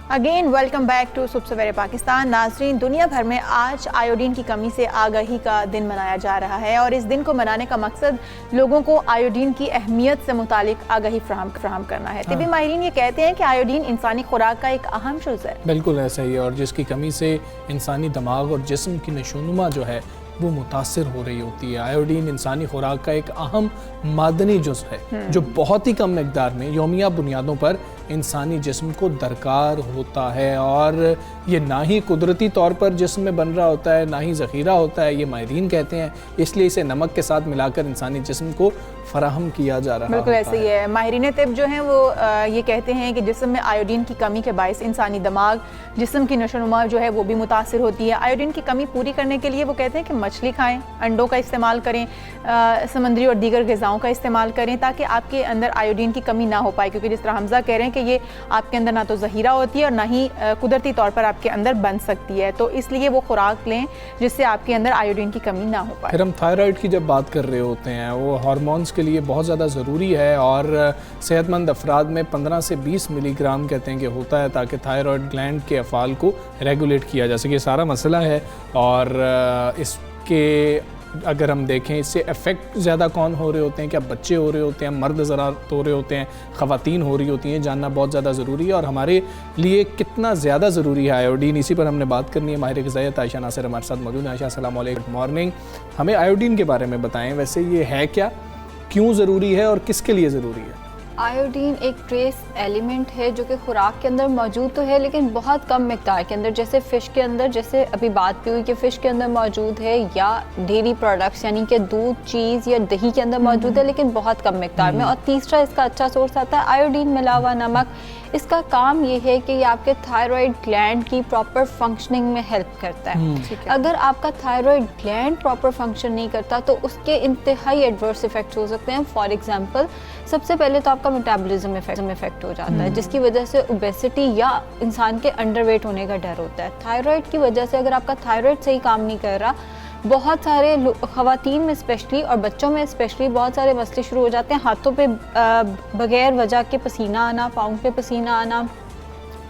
Again welcome back to सुबह सवेरे पाकिस्तान। नाजरीन, दुनिया भर में आज आयोडीन की कमी से आगाही का दिन मनाया जा रहा है और इस दिन को मनाने का मकसद लोगों को आयोडीन की अहमियत से मुतालिक आगाही फ्राहम करना है। तिबी माहिरीन ये कहते हैं कि आयोडीन इंसानी खुराक का एक अहम जुज़ है। बिल्कुल ऐसा ही है, और जिसकी कमी से इंसानी दिमाग और जिस्म की नशोनुमा जो है वो मुतासर हो रही होती है। आयोडीन इंसानी खुराक का एक अहम मादनी जुज़ है जो बहुत ही कम मिकदार में यौमिया बुनियादों पर इंसानी जिस्म को दरकार होता है, और ये ना ही कुदरती तौर पर जिस्म में बन रहा होता है ना ही ज़ख़ीरा होता है, ये माहिरीन कहते हैं। इसलिए इसे नमक के साथ मिलाकर इंसानी जिस्म को फराहम किया जा रहा है। बिल्कुल ऐसे ही है। माहिरीन तिब जो हैं वो ये कहते हैं कि जिस्म में आयोडीन की कमी के बायस इंसानी दिमाग, जिस्म की नशोनुमा जो है वो भी मुतासर होती है। आयोडीन की कमी पूरी करने के लिए वो कहते हैं कि मछली खाएं, अंडों का इस्तेमाल करें, समंदरी और दीगर ग़िज़ाओं का इस्तेमाल करें ताकि आपके अंदर आयोडीन की कमी ना हो पाए, क्योंकि जिस तरह हमजा कह रहे हैं कि ये आपके अंदर ना तो ज़हीरा होती है और ना ही कुदरती तौर पर आपके अंदर बन सकती है। तो इसलिए वो खुराक लें जिससे आपके अंदर आयोडीन की कमी ना हो पाए। फिर हम थायराइड की जब बात कर रहे होते हैं, वो हार्मोन्स के लिए बहुत ज़्यादा ज़रूरी है और सेहतमंद अफराद में 15 से 20 मिलीग्राम कहते हैं कि होता है, ताकि थायराइड ग्लैंड के अफ़ाल को रेगुलेट किया जा सके। ये सारा मसला है, और इसके अगर हम देखें इससे इफ़ेक्ट ज़्यादा कौन हो रहे होते हैं, क्या बच्चे हो रहे होते हैं, मर्द ज़रात हो रहे होते हैं, ख़वातीन हो रही होती हैं, जानना बहुत ज़्यादा ज़रूरी है। और हमारे लिए कितना ज़्यादा ज़रूरी है आयोडीन, इसी पर हमने बात करनी है। माहिर ग़िज़ायत आयशा नासिर हमारे साथ मौजूद है। आयशा अस्सलाम वालेकुम, गुड मॉर्निंग। हमें आयोडीन के बारे में बताएँ, वैसे ये है क्या, क्यों ज़रूरी है और किसके लिए ज़रूरी है? आयोडीन एक ट्रेस एलिमेंट है जो कि खुराक के अंदर मौजूद तो है लेकिन बहुत कम मिकदार के अंदर, जैसे फ़िश के अंदर, जैसे अभी बात भी हुई कि फ़िश के अंदर मौजूद है, या डेयरी प्रोडक्ट्स यानी कि दूध, चीज़ या दही के अंदर मौजूद है लेकिन बहुत कम मिकदार में। और तीसरा इसका अच्छा सोर्स आता है आयोडीन मिला हुआ नमक। इसका काम ये है कि ये आपके थायराइड ग्लैंड की प्रॉपर फंक्शनिंग में हेल्प करता है। अगर आपका थायराइड ग्लैंड प्रॉपर फंक्शन नहीं करता तो उसके इंतहाई एडवर्स इफेक्ट्स हो सकते हैं। फॉर एग्जांपल, सबसे पहले तो आपका मेटाबॉलिज्म इफेक्ट हो जाता है, जिसकी वजह से ओबेसिटी या इंसान के अंडरवेट होने का डर होता है। थायराइड की वजह से अगर आपका थायराइड सही काम नहीं कर रहा, बहुत सारे ख़वातीन में स्पेशली और बच्चों में स्पेशली बहुत सारे मसले शुरू हो जाते हैं। हाथों पे बगैर वजह के पसीना आना, पाँव पे पसीना आना,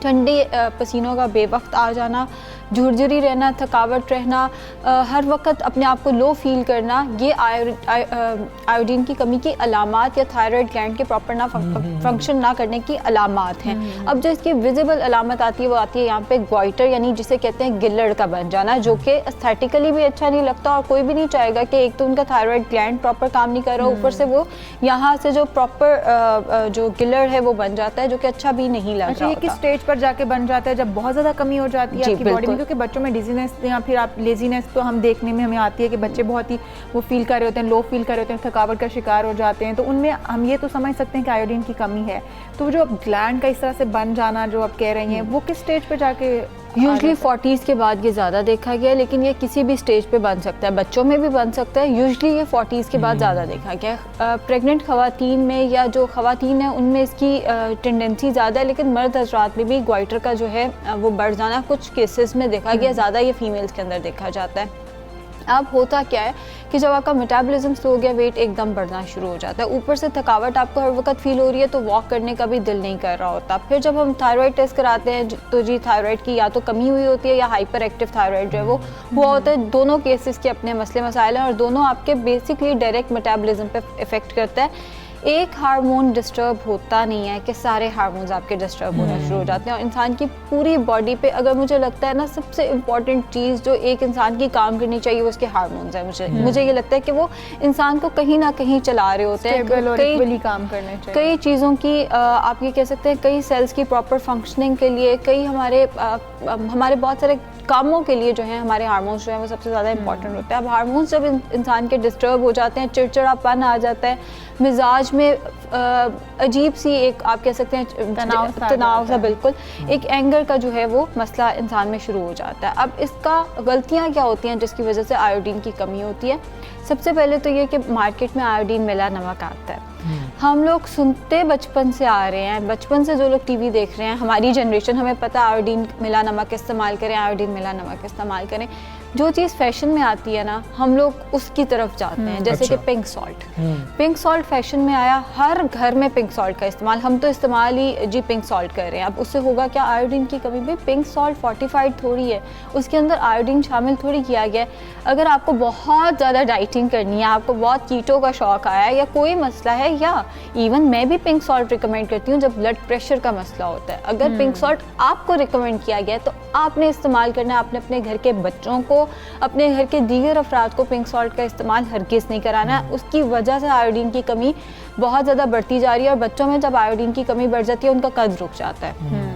ठंडे पसीनों का बेवक्त आ जाना, झुरझुरी रहना, थकावट रहना, हर वक्त अपने आप को लो फील करना, ये आयोडीन की कमी की अलामात या थायराइड ग्लैंड के प्रॉपर ना फंक्शन ना करने की अलामात हैं। अब जो इसकी विजिबल अलामत आती है वो आती है यहाँ पे ग्वाइटर, यानी जिसे कहते हैं गिल्लड़ का बन जाना, जो कि एस्थेटिकली भी अच्छा नहीं लगता और कोई भी नहीं चाहेगा कि एक तो उनका थायराइड ग्लैंड प्रॉपर काम नहीं कर रहा, ऊपर से वो यहाँ से जो प्रॉपर जो गिल्लड़ है वो बन जाता है, जो कि अच्छा भी नहीं लग रहा। ये किस स्टेज पर जाके बन जाता है? जब बहुत ज़्यादा कमी हो जाती है आपकी बॉडी में, क्योंकि बच्चों में डिजीनेस या फिर आप लेजीनेस तो हम देखने में हमें आती है कि बच्चे बहुत ही वो फील कर रहे होते हैं, लो फील कर रहे होते हैं, थकावट का शिकार हो जाते हैं, तो उनमें हम ये तो समझ सकते हैं कि आयोडीन की कमी है। तो जो ग्लैंड का इस तरह से बन जाना जो आप कह रही हैं, वो किस स्टेज पर जाके? यूजली 40s के बाद ये ज़्यादा देखा गया, लेकिन ये किसी भी स्टेज पे बन सकता है, बच्चों में भी बन सकता है। यूजली ये 40s के बाद ज़्यादा देखा गया है। प्रेग्नेंट ख़वातीन में या जो ख़वातीन हैं उनमें इसकी टेंडेंसी ज़्यादा है, लेकिन मर्द हज़रात में भी ग्वाइटर का जो है वो बढ़ जाना कुछ केसेस में देखा गया। ज़्यादा ये फीमेल्स के अंदर देखा जाता है। अब होता क्या है कि जब आपका मेटाबॉलिज्म स्लो हो गया, वेट एकदम बढ़ना शुरू हो जाता है, ऊपर से थकावट आपको हर वक्त फील हो रही है, तो वॉक करने का भी दिल नहीं कर रहा होता। फिर जब हम थायराइड टेस्ट कराते हैं तो जी थायराइड की या तो कमी हुई होती है या हाइपर एक्टिव थायराइड जो है वो हुआ होता है। दोनों केसेस के अपने मसले मसाइल हैं और दोनों आपके बेसिकली डायरेक्ट मेटाबॉलिज्म पे इफेक्ट करता है। एक हार्मोन डिस्टर्ब होता नहीं है कि सारे हार्मोन्स आपके डिस्टर्ब होना शुरू हो जाते हैं। और इंसान की पूरी बॉडी पे अगर मुझे लगता है ना, सबसे इम्पॉर्टेंट चीज़ जो एक इंसान की काम करनी चाहिए वो उसके हार्मोन्स है। मुझे ये लगता है कि वो इंसान को कहीं ना कहीं चला रहे होते हैं, कई काम करने चाहिए, कई चीज़ों की आप ये कह सकते हैं, कई सेल्स की प्रॉपर फंक्शनिंग के लिए, कई हमारे बहुत सारे कामों के लिए जो है हमारे हार्मोन्स जो है वो सबसे ज़्यादा इंपॉर्टेंट होते हैं। अब हार्मोन्स जब इंसान के डिस्टर्ब हो जाते हैं, चिड़चिड़ापन आ जाता है, मिजाज में अजीब सी एक आप कह सकते हैं तनाव सा, बिल्कुल एक एंगर का जो है वो मसला इंसान में शुरू हो जाता है। अब इसका गलतियाँ क्या होती हैं जिसकी वजह से आयोडीन की कमी होती है? सबसे पहले तो ये कि मार्केट में आयोडीन मिला नमक आता है। हम लोग सुनते बचपन से आ रहे हैं, बचपन से जो लोग टीवी देख रहे हैं, हमारी जनरेशन, हमें पता है आयोडीन मिला नमक इस्तेमाल करें, आयोडीन मिला नमक इस्तेमाल करें। जो चीज़ फैशन में आती है ना, हम लोग उसकी तरफ जाते हैं। जैसे कि pink salt, pink salt fashion में आया, हर घर में पिंक सॉल्ट का इस्तेमाल, हम तो इस्तेमाल ही जी पिंक सॉल्ट कर रहे हैं। अब उससे होगा क्या, आयोडीन की कमी भी, पिंक सॉल्ट फोर्टिफाइड थोड़ी है, उसके अंदर आयोडीन शामिल थोड़ी किया गया है। अगर आपको बहुत ज़्यादा डाइटिंग करनी है, आपको बहुत कीटो का शौक आया है या कोई मसला है, या इवन मैं भी पिंक सॉल्ट रिकमेंड करती हूँ जब ब्लड प्रेशर का मसला होता है। अगर पिंक सॉल्ट आपको रिकमेंड किया गया है तो आपने इस्तेमाल करना है। आपने अपने घर के बच्चों को, अपने घर के दीगर अफराद को पिंक सॉल्ट का इस्तेमाल हरगिज़ नहीं कराना है। उसकी वजह से आयोडीन की कमी बहुत ज़्यादा बढ़ती जा रही है, और बच्चों में जब आयोडीन की कमी बढ़ जाती है उनका कद रुक जाता है।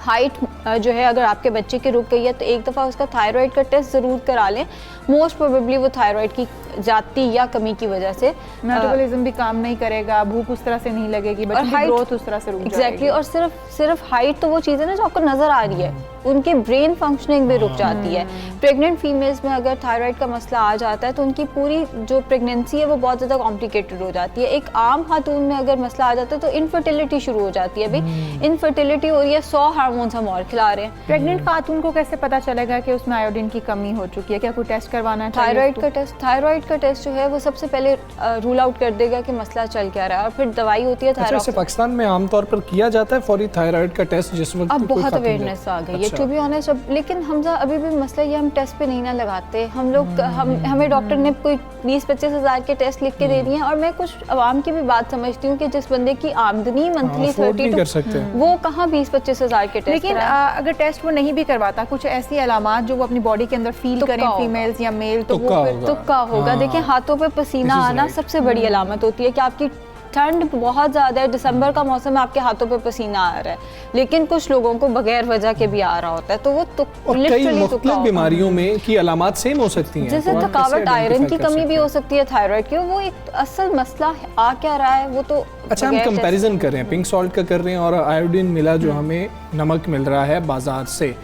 हाइट जो है अगर आपके बच्चे की रुक गई है तो एक दफ़ा उसका थायराइड का टेस्ट ज़रूर करा लें। मोस्ट प्रोबेबली वो थायराइड की जाती या कमी की वजह से मेटाबॉलिज्म भी काम नहीं करेगा, भूख उस तरह से नहीं लगेगी, बच्चे की ग्रोथ उस तरह से रुक जाएगी। एग्जैक्टली। और सिर्फ हाइट तो वो चीज़ है ना जो आपको नज़र आ रही है, उनके ब्रेन फंक्शनिंग भी रुक जाती है। प्रेग्नेंट फीमेल्स में अगर थायराइड का मसला आ जाता है तो उनकी पूरी जो प्रेगनेंसी है वो बहुत ज़्यादा कॉम्प्लिकेटेड हो जाती है। एक आम खातून में अगर मसला आ जाता है तो इनफर्टिलिटी शुरू हो जाती है। भाई इनफर्टिलिटी हो रही है, 100 हार्मोन्स हम और खिला रहे हैं। प्रेग्नेंट खातून को कैसे पता चलेगा कि उसमें आयोडीन की कमी हो चुकी है? क्या कोई टेस्ट करवाना चाहिए? थायराइड का टेस्ट जो है वो सबसे पहले रूल आउट कर देगा कि मसला चल क्या रहा है, और फिर दवाई होती है थायराइड। अच्छा, पाकिस्तान में आमतौर पर किया जाता है फौरी थायराइड का टेस्ट जिस वक्त अब बहुत अवेयरनेस आ गई है, टू बी ऑनेस्ट। लेकिन हमजा अभी भी मसला ये, हम टेस्ट पे नहीं ना लगाते हम लोग। हमें डॉक्टर ने कोई 20-25 हज़ार के टेस्ट लिख के दे दिए हैं, और मैं कुछ आवाम की भी बात समझती हूँ कि जिस बंदे की आमदनी मंथली 30 वो कहाँ 20-25 हज़ार के टेस्ट। लेकिन अगर टेस्ट वो नहीं भी करवाता, कुछ ऐसी अलामात जो वो अपनी बॉडी के अंदर फील करें, फीमेल्स या मेल, तो वो फिर तुक्का होगा। देखिए हाथों पे पसीना आना सबसे बड़ी अलामत होती है कि आपकी ठंड बहुत ज़्यादा है, दिसंबर का मौसम है, आपके हाथों पे पसीना आ रहा है, लेकिन कुछ लोगों को बगैर वजह के भी आ रहा होता है, तो वो कई मुख्तलिफ बीमारियों में की अलामात सेम हो सकती हैं। जैसे थकावट, आयरन की कमी भी हो सकती है, थायराइड की। वो एक असल मसला आ क्या रहा है वो तो। अच्छा, हम कंपैरिजन कर रहे हैं, पिंक सॉल्ट का कर रहे हैं और आयोडीन मिला जो हमें नमक मिल रहा है बाजार से,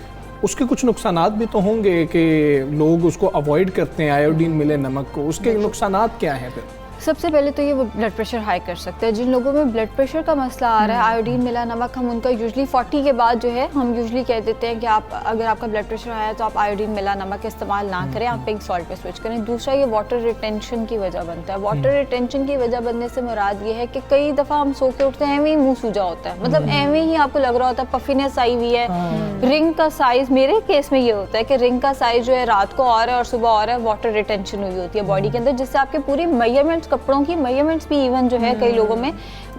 उसके कुछ नुकसानात भी तो होंगे कि लोग उसको अवॉइड करते हैं, आयोडीन मिले नमक को। उसके नुकसानात क्या हैं फिर? सबसे पहले तो ये वो ब्लड प्रेशर हाई कर सकते हैं। जिन लोगों में ब्लड प्रेशर का मसला आ रहा है, आयोडीन मिला नमक, हम उनका यूजुअली 40 के बाद जो है हम यूजुअली कह देते हैं कि आप अगर आपका ब्लड प्रेशर आया है तो आप आयोडीन मिला नमक इस्तेमाल ना करें, आप पिंक सॉल्ट पे स्विच करें। दूसरा, ये वाटर रिटेंशन की वजह बनता है। वाटर रिटेंशन की वजह बनने से मुराद ये है कि कई दफ़ा हम सो के उठते हैं, एवं ही मुँह सूजा होता है, मतलब एवं ही आपको लग रहा होता है, पफिनेस आई हुई है। रिंग का साइज़, मेरे केस में ये होता है कि रिंग का साइज़ जो है रात को और है और सुबह और है, वाटर रिटेंशन हुई होती है बॉडी के अंदर, जिससे आपके पूरी मेजरमेंट्स, कपड़ों की मेजरमेंट्स भी इवन जो है कई लोगों में।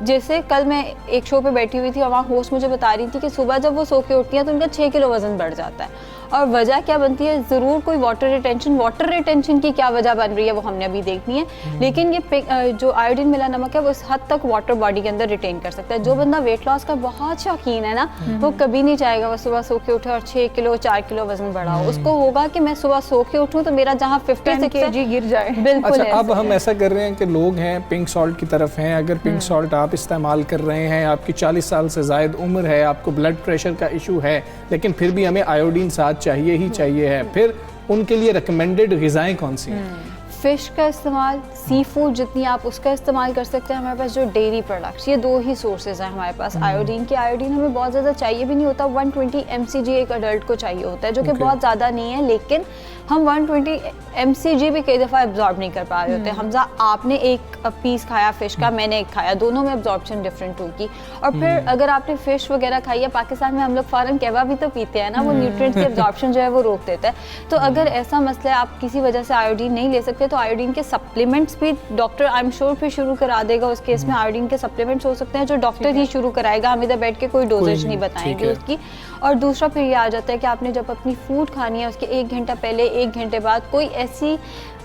जैसे कल मैं एक शो पे बैठी हुई थी और वहाँ होस्ट मुझे बता रही थी कि सुबह जब वो सो के उठती हैं तो उनका 6 किलो वजन बढ़ जाता है। और वजह क्या बनती है, ज़रूर कोई वाटर रिटेंशन की क्या वजह बन रही है वो हमने अभी देखनी है। लेकिन ये जो आयोडीन मिला नमक है वो इस हद तक वाटर बॉडी के अंदर रिटेन कर सकता है। जो बंदा वेट लॉस का बहुत शौकीन है ना, वो कभी नहीं चाहेगा वो सुबह सो के उठे और 6 किलो 4 किलो वजन बढ़ा हो। उसको होगा कि मैं सुबह सो के उठूँ तो मेरा जहाँ 56 kg गिर जाए। बिल्कुल। अच्छा, अब हम ऐसा कर रहे हैं कि लोग हैं पिंक सॉल्ट की तरफ हैं। अगर पिंक सॉल्ट आप इस्तेमाल कर रहे हैं, आपकी 40 साल से ज़ायद उम्र है, आपको ब्लड प्रेशर का इशू है, लेकिन फिर भी हमें आयोडीन साथ चाहिए ही चाहिए है, फिर उनके लिए रिकमेंडेड ग़िज़ाएं कौन सी हैं? फ़िश का इस्तेमाल, सी फूड जितनी आप उसका इस्तेमाल कर सकते हैं। हमारे पास जो डेयरी प्रोडक्ट्स, ये 2 ही सोर्सेज हैं हमारे पास आयोडीन के। आयोडीन हमें बहुत ज़्यादा चाहिए भी नहीं होता, 120 mcg एक अडल्ट को चाहिए होता है, जो कि बहुत ज़्यादा नहीं है, लेकिन हम 120 mcg भी कई दफ़ा एब्जॉर्ब नहीं कर पा रहे होते। हमजा, आपने एक पीस खाया फ़िश का, मैंने एक खाया, दोनों में एब्जॉर्प्शन डिफरेंट होगी। और फिर अगर आपने फ़िश वगैरह खाई है, पाकिस्तान में हम लोग फ़ौरन कहवा भी तो पीते हैं ना, वो न्यूट्रिएंट्स की एब्जॉर्प्शन जो है वो रोक देता है। तो अगर ऐसा मसला है, आप किसी वजह से आयोडीन नहीं ले सकते, तो आयोडीन के सप्लीमेंट्स भी डॉक्टर आई एम श्योर फिर शुरू करा देगा। उस केस में आयोडीन के सप्लीमेंट्स हो सकते हैं जो डॉक्टर ही शुरू कराएगा, हम इधर बैठ के कोई डोजेज नहीं बताएंगे उसकी। और दूसरा फिर ये आ जाता है कि आपने जब अपनी फूड खानी है उसके 1 घंटा पहले, 1 घंटे बाद कोई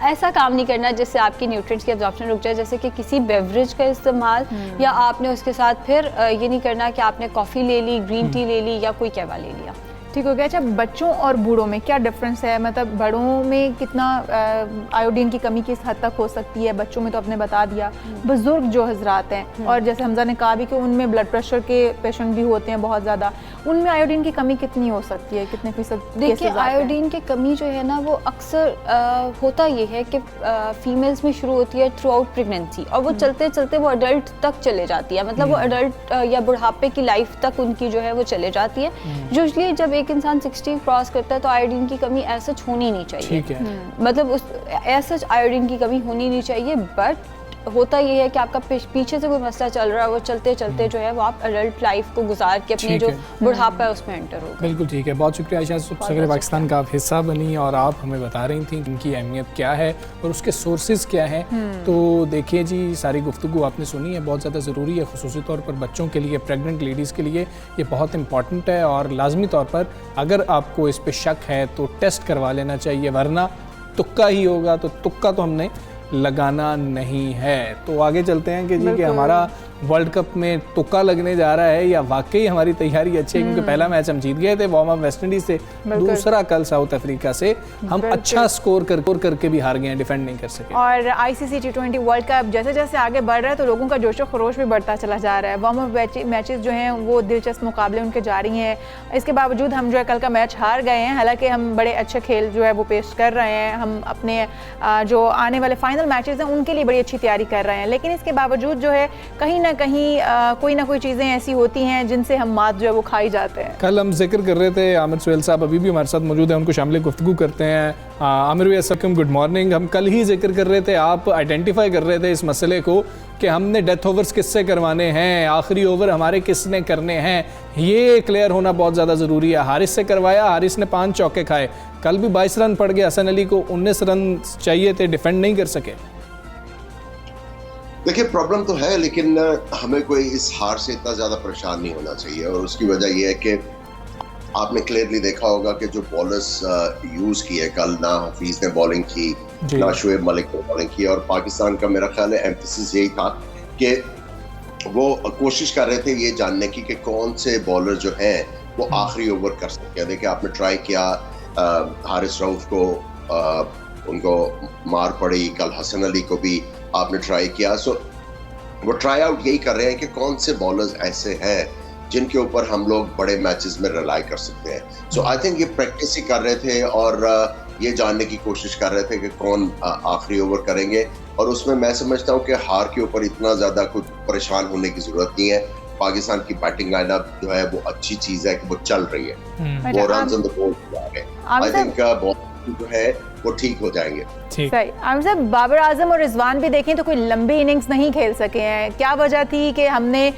ऐसा काम नहीं करना जिससे आपकी न्यूट्रिएंट्स की एब्जॉर्प्शन रुक जाए, जैसे कि किसी बेवरेज का इस्तेमाल, या आपने उसके साथ फिर ये नहीं करना कि आपने कॉफ़ी ले ली, ग्रीन टी ले ली या कोई कहवा ले लिया। ठीक हो गया। अच्छा, बच्चों और बूढ़ों में क्या डिफरेंस है? मतलब बड़ों में कितना आयोडीन की कमी किस हद तक हो सकती है, बच्चों में तो आपने बता दिया। बुजुर्ग जो हजरात हैं, और जैसे हमजा ने कहा भी कि उनमें ब्लड प्रेशर के पेशेंट भी होते हैं बहुत ज़्यादा, उनमें आयोडीन की कमी कितनी हो सकती है, कितने फीसद? देखिए, आयोडीन की कमी जो है ना वो अक्सर होता ये है कि फीमेल्स में शुरू होती है थ्रू आउट प्रेगनेंसी, और वो चलते चलते वो अडल्ट तक चले जाती है। मतलब वो अडल्ट या बुढ़ापे की लाइफ तक उनकी जो है वो चले जाती है। यूजुअली जब एक इंसान 60 क्रॉस करता है तो आयोडीन की कमी ऐसा होनी नहीं चाहिए। ठीक है। मतलब उस ऐसा आयोडीन की कमी होनी नहीं चाहिए, बट होता ये है कि आपका पीछे से कोई मसला चल रहा है, वो चलते चलते जो है वो आप अडल्ट लाइफ को गुजार के अपने जो बुढ़ापा है उसमें एंटर हो। बिल्कुल ठीक है, बहुत शुक्रिया आयशा, सगरे पाकिस्तान का आप हिस्सा बनी और आप हमें बता रही थी इनकी अहमियत क्या है और उसके सोर्सेज क्या हैं। तो देखिए जी, सारी गुफ्तगू आपने सुनी है, बहुत ज़्यादा ज़रूरी है, खुसूसी तौर पर बच्चों के लिए, प्रेगनेंट लेडीज़ के लिए ये बहुत इंपॉर्टेंट है। और लाजमी तौर पर अगर आपको इस पर शक है तो टेस्ट करवा लेना चाहिए, वरना तुक्का ही होगा। तो तुक्का तो हमने लगाना नहीं है। तो आगे चलते हैं कि जी कि हमारा वर्ल्ड कप में तुक्का लगने जा रहा है या वाकई हमारी तैयारी अच्छी है, क्योंकि पहला मैच हम जीत गए थे वार्म अप वेस्ट इंडीज से, दूसरा कल साउथ अफ्रीका से हम अच्छा स्कोर करके भी हार गए हैं, डिफेंड नहीं कर सके। और आईसीसी T20 वर्ल्ड कप जैसे जैसे आगे बढ़ रहा है तो लोगों का जोशो खरोश भी बढ़ता चला जा रहा है। वार्म अप मैचेस जो हैं वो दिलचस्प मुकाबले उनके जारी हैं। इसके बावजूद हम जो है कल का मैच हार गए हैं, हालांकि हम बड़े अच्छे खेल जो है वो पेश कर रहे हैं। हम अपने जो आने वाले फाइनल मैचेस हैं उनके लिए बड़ी अच्छी तैयारी कर रहे हैं, लेकिन इसके बावजूद जो है कहीं ना कहीं कोई ना कोई चीज़ें ऐसी होती हैं जिनसे हम मात जो है वो खाई जाते हैं। कल हम जिक्र कर रहे थे, आमिर सुहेल साहब अभी भी हमारे साथ मौजूद हैं, उनको शामिल गुफ्तगू करते हैं। आमिर भाई अस्सलाम, गुड मॉर्निंग। हम कल ही जिक्र कर रहे थे, आप आइडेंटिफाई कर रहे थे इस मसले को कि हमने डेथ ओवर्स किससे करवाने हैं, आखिरी ओवर हमारे किसने करने हैं, ये क्लियर होना बहुत ज़्यादा ज़रूरी है। हारिस से करवाया, हारिस ने 5 चौके खाए, कल भी 22 रन पड़ गए, हसन अली को 19 रन चाहिए थे, डिफेंड नहीं कर सके। देखिए, प्रॉब्लम तो है, लेकिन हमें कोई इस हार से इतना ज़्यादा परेशान नहीं होना चाहिए। और उसकी वजह यह है कि आपने क्लियरली देखा होगा कि जो बॉलर्स यूज़ किए कल, ना हफीज़ ने बॉलिंग की, ना शुएब मलिक ने बॉलिंग की, और पाकिस्तान का मेरा ख्याल है एम्फेसिस यही था कि वो कोशिश कर रहे थे ये जानने की कि कौन से बॉलर जो हैं वो आखिरी ओवर कर सकते हैं। देखिए, आपने ट्राई किया, हारिस रऊफ को उनको मार पड़ी, कल हसन अली को भी आपने ट्राई किया। सो वो ट्राई आउट यही कर रहे हैं कि कौन से बॉलर्स ऐसे हैं जिनके ऊपर हम लोग बड़े मैचेस में रिलाई कर सकते हैं। सो आई थिंक ये प्रैक्टिस ही कर रहे थे और ये जानने की कोशिश कर रहे थे कि कौन आखिरी ओवर करेंगे। और उसमें मैं समझता हूँ कि हार के ऊपर इतना ज़्यादा कुछ परेशान होने की ज़रूरत नहीं है। पाकिस्तान की बैटिंग लाइनअप जो है वो अच्छी चीज़ है कि वो चल रही है, वो रन्स ऑन द बोर्ड आ गए। आई थिंक बॉलिंग जो है वो ठीक हो जाएंगे। सही। आमिर साहब, बाबर आजम और रिजवान भी देखें तो कोई लंबी इनिंग्स नहीं खेल सके हैं, क्या वजह थी कि हमने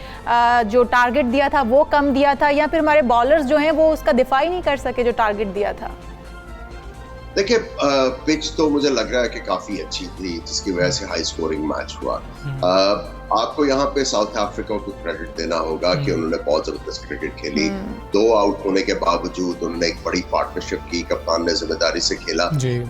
जो टारगेट दिया था वो कम दिया था, या फिर हमारे बॉलर्स जो हैं वो उसका दिफा ही नहीं कर सके जो टारगेट दिया था? देखिए, पिच तो मुझे लग रहा है कि काफी अच्छी थी, जिसकी वजह से हाई स्कोरिंग मैच हुआ। आपको यहाँ पे साउथ अफ्रीका को क्रेडिट देना होगा कि उन्होंने बहुत जबरदस्त क्रिकेट खेली। 2 आउट होने के बावजूद उन्होंने एक बड़ी पार्टनरशिप की, कप्तान ने जिम्मेदारी से खेला,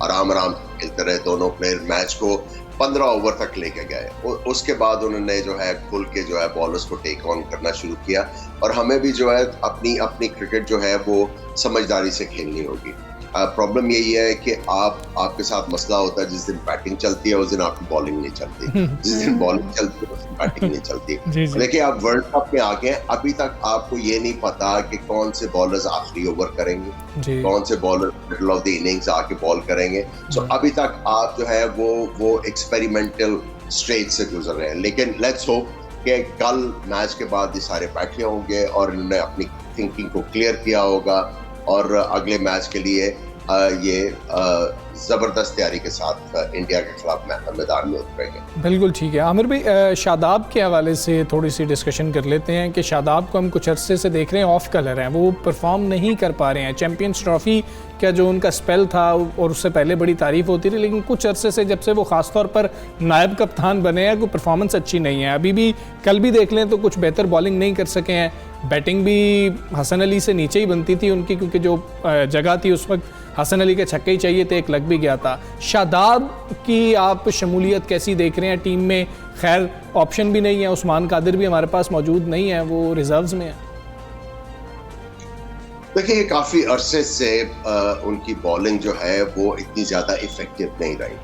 आराम आराम से खेलते रहे दोनों प्लेयर, मैच को 15 ओवर तक लेके गए। उसके बाद उन्होंने जो है खुल के जो है बॉलर्स को टेक ऑन करना शुरू किया। और हमें भी जो है अपनी क्रिकेट जो है वो समझदारी से खेलनी होगी। प्रॉब्लम यही है कि आपके साथ मसला होता है, जिस दिन बैटिंग चलती है उस दिन आपकी बॉलिंग नहीं चलती, जिस दिन बॉलिंग चलती है उस दिन बैटिंग नहीं चलती। लेकिन आप वर्ल्ड कप में आ गए, अभी तक आपको ये नहीं पता कि कौन से बॉलर्स आखिरी ओवर करेंगे, कौन से bowler middle of the innings आके बॉल करेंगे। सो अभी तक आप जो है वो एक्सपेरिमेंटल स्टेज से गुजर रहे हैं। लेकिन लेट्स होप कि कल मैच के बाद ये सारे बैठे होंगे और इन्होंने अपनी थिंकिंग को क्लियर किया होगा और अगले मैच के लिए ये ज़बरदस्त तैयारी के साथ इंडिया के खिलाफ मैदान में उतरेंगे। बिल्कुल ठीक है। आमिर भाई, शादाब के हवाले से थोड़ी सी डिस्कशन कर लेते हैं कि शादाब को हम कुछ अरसे से देख रहे हैं ऑफ कलर हैं, वो परफॉर्म नहीं कर पा रहे हैं। चैम्पियंस ट्रॉफी का जो उनका स्पेल था और उससे पहले बड़ी तारीफ होती रही, लेकिन कुछ अरसे से जब से वो ख़ासतौर पर नायब कप्तान बने हैं, कोई परफॉर्मेंस अच्छी नहीं है। अभी भी कल भी देख लें तो कुछ बेहतर बॉलिंग नहीं कर सके हैं। बैटिंग भी हसन अली से नीचे ही बनती थी उनकी, क्योंकि जो जगह थी उस वक्त हसन अली के छक्के ही चाहिए थे, एक लग भी गया था। शादाब की आप शमूलियत कैसी देख रहे हैं टीम में? खैर ऑप्शन भी नहीं है, उस्मान कादिर भी हमारे पास मौजूद नहीं है, वो रिजर्व्स में है। देखिए ये काफी अरसे से उनकी बॉलिंग जो है वो इतनी ज्यादा इफेक्टिव नहीं रही,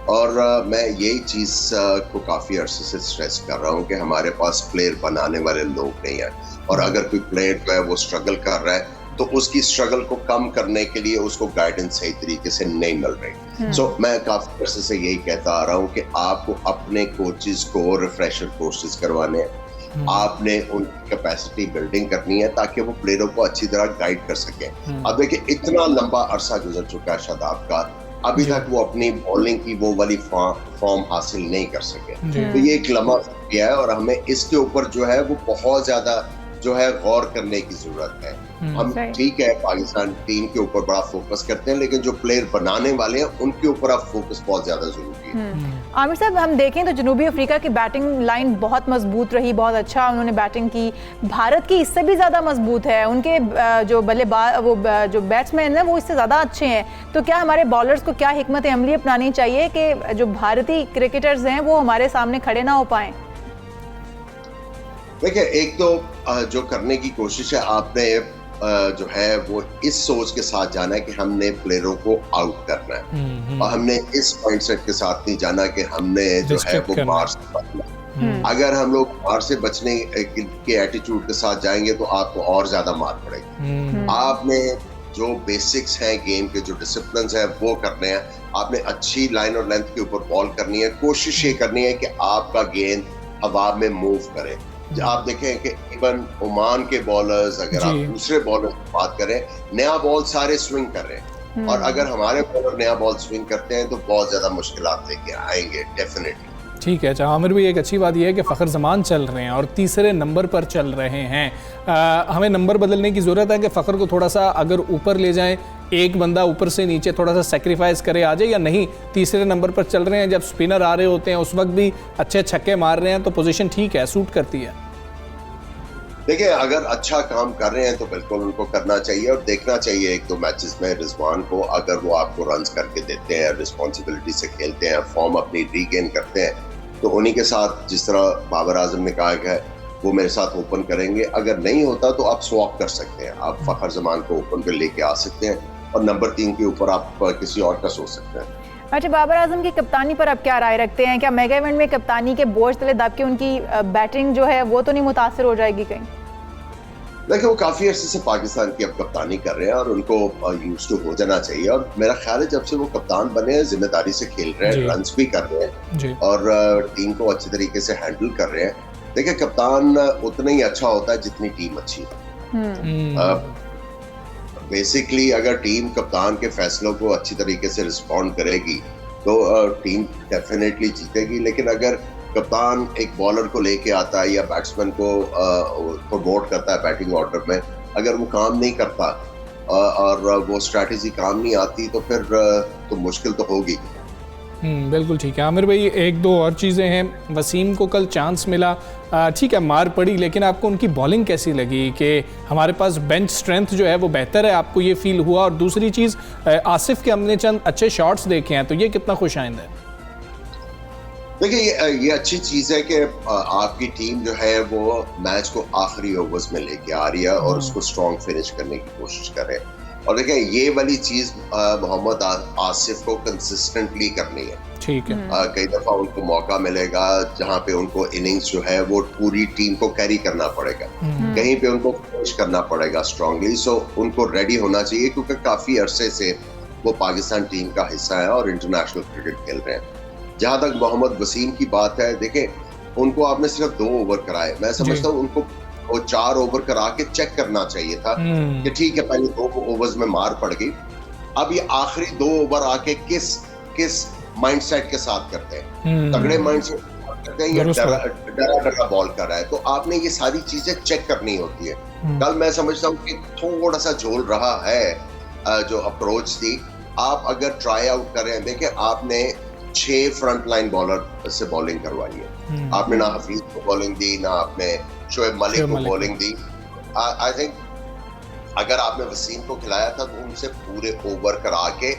और मैं यही चीज को काफी अरसे से स्ट्रेस कर रहा हूँ कि हमारे पास प्लेयर बनाने वाले लोग नहीं है, और अगर कोई प्लेयर जो है वो स्ट्रगल कर रहा है तो उसकी स्ट्रगल को कम करने के लिए उसको गाइडेंस सही तरीके से नहीं मिल रही। सो मैं काफी अरसे से यही कहता आ रहा हूँ कि आपको अपने कोचेस को रिफ्रेशर कोर्सेज करवाने हैं, आपने उनकी कैपेसिटी बिल्डिंग करनी है ताकि वो प्लेयरों को अच्छी तरह गाइड कर सके। अब देखिए इतना लंबा अरसा गुजर चुका है शादाब का, अभी तक वो अपनी बॉलिंग की वो वाली फॉर्म हासिल नहीं कर सके, तो ये एक लम्हा किया है और हमें इसके ऊपर जो है वो बहुत ज्यादा जो है गौर करने की जरूरत है। हम ठीक है पाकिस्तान टीम के ऊपर बड़ा फोकस करते हैं, लेकिन जो प्लेयर बनाने वाले हैं उनके ऊपर अब फोकस बहुत ज्यादा जरूरी है। आमिर साहब हम देखें तो जनूबी अफ्रीका की बैटिंग लाइन बहुत मजबूत रही, बहुत अच्छा उन्होंने बैटिंग की। भारत की इससे भी ज़्यादा मजबूत है, उनके जो बल्लेबाज वो जो बैट्समैन हैं वो इससे ज़्यादा अच्छे हैं। तो क्या हमारे बॉलर्स को क्या हिकमत अमली अपनानी चाहिए कि जो भारतीय क्रिकेटर्स हैं वो हमारे सामने खड़े ना हो पाएं? देखिए एक तो जो करने की कोशिश है आपने जो है वो इस सोच के साथ जाना है कि हमने प्लेयरों को आउट करना है, और हमने इस माइंडसेट के साथ नहीं जाना कि हमने जो है वो मार से बचना। अगर हम लोग मार से बचने के एटीट्यूड के साथ जाएंगे तो आपको और ज्यादा मार पड़ेगी। आपने जो बेसिक्स हैं गेम के, जो डिसिप्लिन है वो करने हैं, आपने अच्छी लाइन और लेंथ के ऊपर बॉल करनी है, कोशिश ये करनी है कि आपका गेंद हवा में मूव करे। आप देखें कि इवन ओमान के बॉलर्स, अगर आप दूसरे बॉलर की बात करें, नया बॉल सारे स्विंग कर रहे हैं, और अगर हमारे बॉलर नया बॉल स्विंग करते हैं तो बहुत ज्यादा मुश्किलात लेके आएंगे डेफिनेटली। ठीक है। अच्छा आमिर भाई, एक अच्छी बात यह है कि फ़खर जमान चल रहे हैं और तीसरे नंबर पर चल रहे हैं। हमें नंबर बदलने की ज़रूरत है कि फ़खर को थोड़ा सा अगर ऊपर ले जाएं, एक बंदा ऊपर से नीचे थोड़ा सा सेक्रीफाइस करे आ जाए, या नहीं तीसरे नंबर पर चल रहे हैं, जब स्पिनर आ रहे होते हैं उस वक्त भी अच्छे छक्के मार रहे हैं तो पोजीशन ठीक है, सूट करती है? देखिए अगर अच्छा काम कर रहे हैं तो बिल्कुल उनको करना चाहिए, और देखना चाहिए एक दो मैचेस में रिजवान को, अगर वो आपको रन्स करके देते हैं, रिस्पॉन्सिबिलिटी से खेलते हैं, फॉर्म अपनी रीगेन करते हैं, तो उन्हीं के साथ जिस तरह बाबर आजम ने कहा है वो मेरे साथ ओपन करेंगे। अगर नहीं होता तो आप स्वॉप कर सकते हैं, आप फ़खर जमान को ओपन पे लेके आ सकते हैं और नंबर 3 के ऊपर आप किसी और का सोच सकते हैं। अच्छा, बाबर आजम की कप्तानी पर आप क्या राय रखते हैं? क्या मेगा इवेंट में कप्तानी के बोझ तले दब के उनकी बैटिंग जो है वो तो नहीं मुतासिर हो जाएगी कहीं? देखिए वो काफी अर्से से पाकिस्तान की अब कप्तानी कर रहे हैं और उनको यूज्ड टू हो जाना चाहिए, और मेरा ख्याल है जब से वो कप्तान बने हैं जिम्मेदारी से खेल रहे हैं, रन्स भी कर रहे हैं और टीम को अच्छे तरीके से हैंडल कर रहे हैं। देखिए कप्तान उतना ही अच्छा होता है जितनी टीम अच्छी है। बेसिकली अगर टीम कप्तान के फैसलों को अच्छी तरीके से रिस्पॉन्ड करेगी तो टीम डेफिनेटली जीतेगी, लेकिन अगर कप्तान एक बॉलर को लेके आता है या बैट्समैन को प्रमोट करता है बैटिंग ऑर्डर में, अगर वो काम नहीं करता और वो स्ट्रैटेजी काम नहीं आती तो फिर तो मुश्किल तो होगी। बिल्कुल ठीक है। आमिर भाई, एक दो और चीज़ें हैं। वसीम को कल चांस मिला, ठीक है मार पड़ी, लेकिन आपको उनकी बॉलिंग कैसी लगी कि हमारे पास बेंच स्ट्रेंथ जो है वो बेहतर है, आपको ये फील हुआ? और दूसरी चीज़, आसिफ के हमने चंद अच्छे शॉट्स देखे हैं, तो ये कितना खुशाइंद है? देखिए ये अच्छी चीज़ है कि आपकी टीम जो है वो मैच को आखिरी ओवर्स में लेके आ रही है और उसको स्ट्रॉन्ग फिनिश करने की कोशिश कर रहे हैं। और देखिए ये वाली चीज़ मोहम्मद आसिफ को कंसिस्टेंटली करनी है। ठीक है। कई दफ़ा उनको मौका मिलेगा जहाँ पे उनको इनिंग्स जो है वो पूरी टीम को कैरी करना पड़ेगा, कहीं पे उनको फिनिश करना पड़ेगा स्ट्रांगली। सो उनको रेडी होना चाहिए क्योंकि काफ़ी अरसे से वो पाकिस्तान टीम का हिस्सा है और इंटरनेशनल क्रिकेट खेल रहे हैं। जहां तक मोहम्मद वसीम की बात है, देखें उनको आपने सिर्फ 2 ओवर कराए, मैं समझता हूँ उनको वो 4 ओवर करा के चेक करना चाहिए था कि ठीक है पहले 2 ओवर्स में मार पड़ गई, अब ये आखिरी 2 ओवर आके किस माइंडसेट के साथ करते हैं, तगड़े माइंडसेट करते हैं या डरा बॉल कर रहा है, तो आपने ये सारी चीजें चेक करनी होती है। कल मैं समझता हूँ कि थोड़ा सा झोल रहा है जो अप्रोच थी, आप अगर ट्राई आउट करें, देखिए आपने 6 फ्रंट लाइन बॉलर से बॉलिंग करवाई है, आपने ना हफीज को बॉलिंग दी, ना आपने शोएब मलिक को बॉलिंग दी। आई थिंक अगर आपने वसीम को खिलाया था तो उनसे पूरे ओवर करा के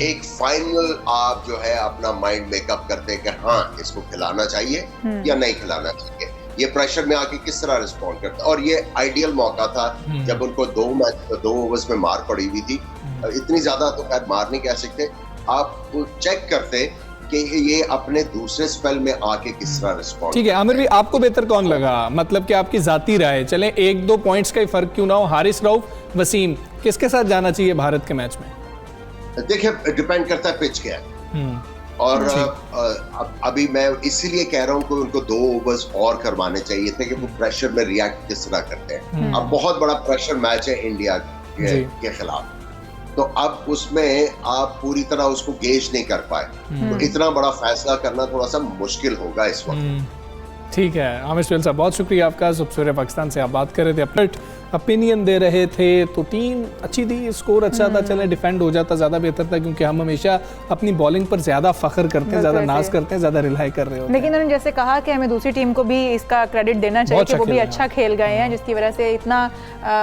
एक फाइनल आप जो है अपना माइंड मेकअप करते कि हाँ इसको खिलाना चाहिए या नहीं खिलाना चाहिए। ये प्रेशर में आके किस तरह रिस्पॉन्ड करते हैं। और ये आइडियल मौका था जब उनको 2 ओवर्स में मार पड़ी हुई थी। इतनी ज्यादा तो खैर मार नहीं कह सकते, आप चेक करते कि ये अपने दूसरे स्पेल में आके किस तरह रिस्पॉन्ड। ठीक है आमिर भी, आपको बेहतर कौन लगा, मतलब कि आपकी जाती राय, चले 1-2 पॉइंट्स का ही फर्क क्यों ना हो, हारिस रऊफ, वसीम, किसके साथ जाना चाहिए भारत के मैच में? देखिए डिपेंड करता है पिच क्या है, और अभी मैं इसीलिए कह रहा हूँ कि उनको 2 ओवर्स और करवाने चाहिए थे कि वो प्रेशर में रिएक्ट किस तरह करते हैं। अब बहुत बड़ा प्रेशर मैच है इंडिया के खिलाफ, तो अब उसमें आप पूरी तरह उसको गेज नहीं कर पाए, तो इतना बड़ा फैसला करना थोड़ा सा मुश्किल होगा इस वक्त। ठीक है आमिर सुहेल साहब, बहुत शुक्रिया आपका। सुबह पाकिस्तान से आप बात कर रहे थे, अपना ओपिनियन दे रहे थे, तो टीम अच्छी थी, स्कोर अच्छा था, चले डिफेंड हो जाता ज़्यादा बेहतर था, क्योंकि हम हमेशा अपनी बॉलिंग पर ज़्यादा फख्र करते हैं, ज़्यादा नाज करते हैं, ज़्यादा रिलाई कर रहे होते हैं। लेकिन उन्होंने जैसे कहा कि हमें दूसरी टीम को भी इसका क्रेडिट देना चाहिए कि वो भी अच्छा खेल गए हैं, जिसकी वजह से इतना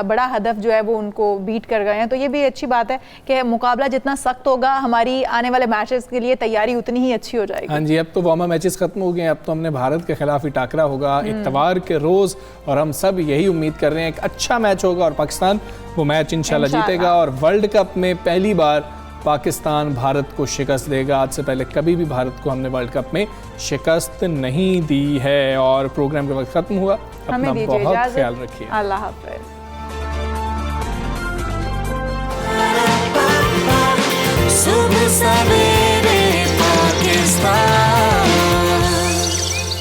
बड़ा हदफ जो है वो उनको बीट कर गए हैं। तो ये भी अच्छी बात है कि मुकाबला जितना सख्त होगा, हमारी आने वाले मैचेस के लिए तैयारी उतनी ही अच्छी हो जाएगी। हाँ जी, अब तो वार्म मैचेस खत्म हो गए हैं, अब तो हमने भारत के खिलाफ ही टाकरा होगा इतवार के रोज़, और हम सब यही उम्मीद कर रहे हैं एक अच्छा मैच होगा और पाकिस्तान वो मैच इंशाल्लाह जीतेगा और वर्ल्ड कप में पहली बार पाकिस्तान भारत को शिकस्त देगा। आज से पहले कभी भी भारत को हमने वर्ल्ड कप में शिकस्त नहीं दी है। और प्रोग्राम के वक्त खत्म हुआ, अपना बहुत ख्याल रखिए, अल्लाह हाफ़िज़।